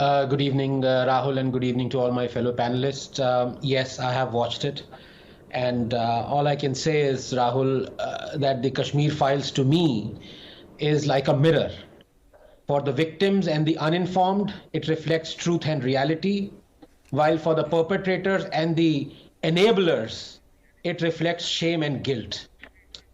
Good evening, Rahul, and good evening to all my fellow panelists. Yes, I have watched it. And all I can say is, Rahul, that the Kashmir files to me is like a mirror. For the victims and the uninformed, it reflects truth and reality, while for the perpetrators and the enablers, it reflects shame and guilt.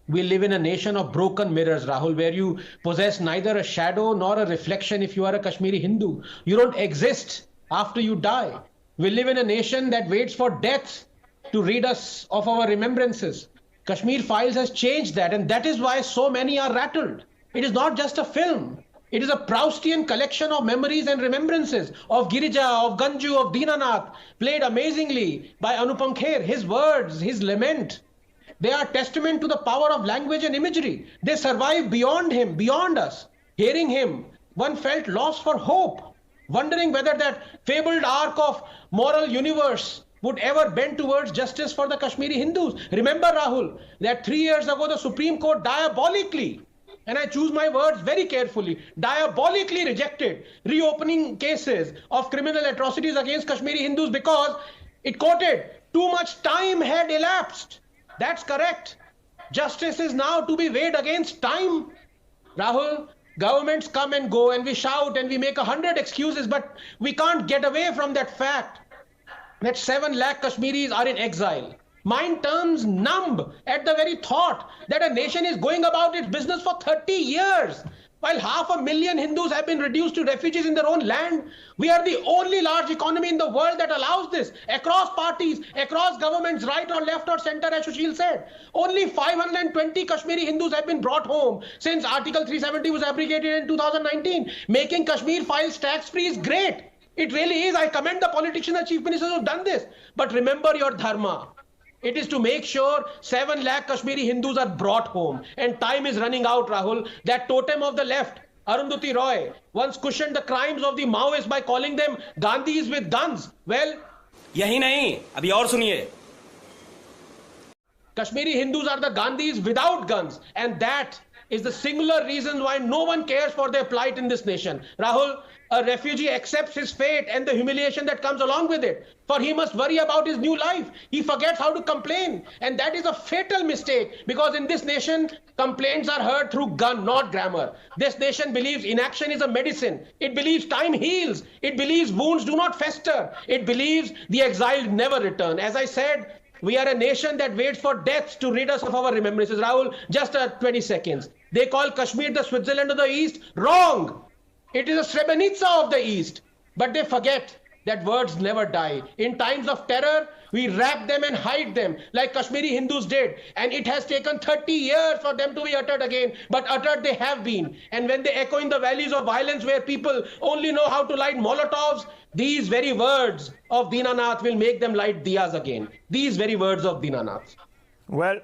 We live in a nation of broken mirrors, Rahul, where you possess neither a shadow nor a reflection if you are a Kashmiri Hindu. You don't exist after you die. We live in a nation that waits for death to rid us of our remembrances. Kashmir Files has changed that, and that is why so many are rattled. It is not just a film. It is a Proustian collection of memories and remembrances of Girija, of Ganju, of Dinanath, played amazingly by Anupam Kher. His words, his lament, they are testament to the power of language and imagery. They survive beyond him, beyond us. Hearing him, one felt loss for hope, wondering whether that fabled arc of moral universe would ever bend towards justice for the Kashmiri Hindus. Remember, Rahul, that 3 years ago the Supreme Court diabolically, and I choose my words very carefully, diabolically rejected reopening cases of criminal atrocities against Kashmiri Hindus because it quoted, too much time had elapsed. That's correct. Justice is now to be weighed against time. Rahul, governments come and go and we shout and we make 100 excuses, but we can't get away from that fact that 7 lakh Kashmiris are in exile. Mind turns numb at the very thought that a nation is going about its business for 30 years. While 500,000 Hindus have been reduced to refugees in their own land, we are the only large economy in the world that allows this, across parties, across governments, right or left or center, as Sushil said. Only 520 Kashmiri Hindus have been brought home since Article 370 was abrogated in 2019. Making Kashmir Files tax-free is great. It really is. I commend the politicians and chief ministers who have done this. But remember your dharma. It is to make sure 7 lakh Kashmiri Hindus are brought home. And time is running out, Rahul. That totem of the left, Arundhati Roy, once cushioned the crimes of the Maoists by calling them Gandhis with guns. Well, यही नहीं, अभी और सुनिए. Kashmiri Hindus are the Gandhis without guns. And that is the singular reason why no one cares for their plight in this nation. Rahul, a refugee accepts his fate and the humiliation that comes along with it. For he must worry about his new life. He forgets how to complain. And that is a fatal mistake because in this nation, complaints are heard through gun, not grammar. This nation believes inaction is a medicine. It believes time heals. It believes wounds do not fester. It believes the exiled never return. As I said, we are a nation that waits for death to rid us of our remembrances. Rahul, just 20 seconds. They call Kashmir the Switzerland of the East. Wrong! It is a Srebrenica of the East. But they forget that words never die. In times of terror, we wrap them and hide them like Kashmiri Hindus did. And it has taken 30 years for them to be uttered again. But uttered they have been. And when they echo in the valleys of violence where people only know how to light Molotovs, these very words of Dinanath will make them light diyas again. These very words of Dinanath. Well...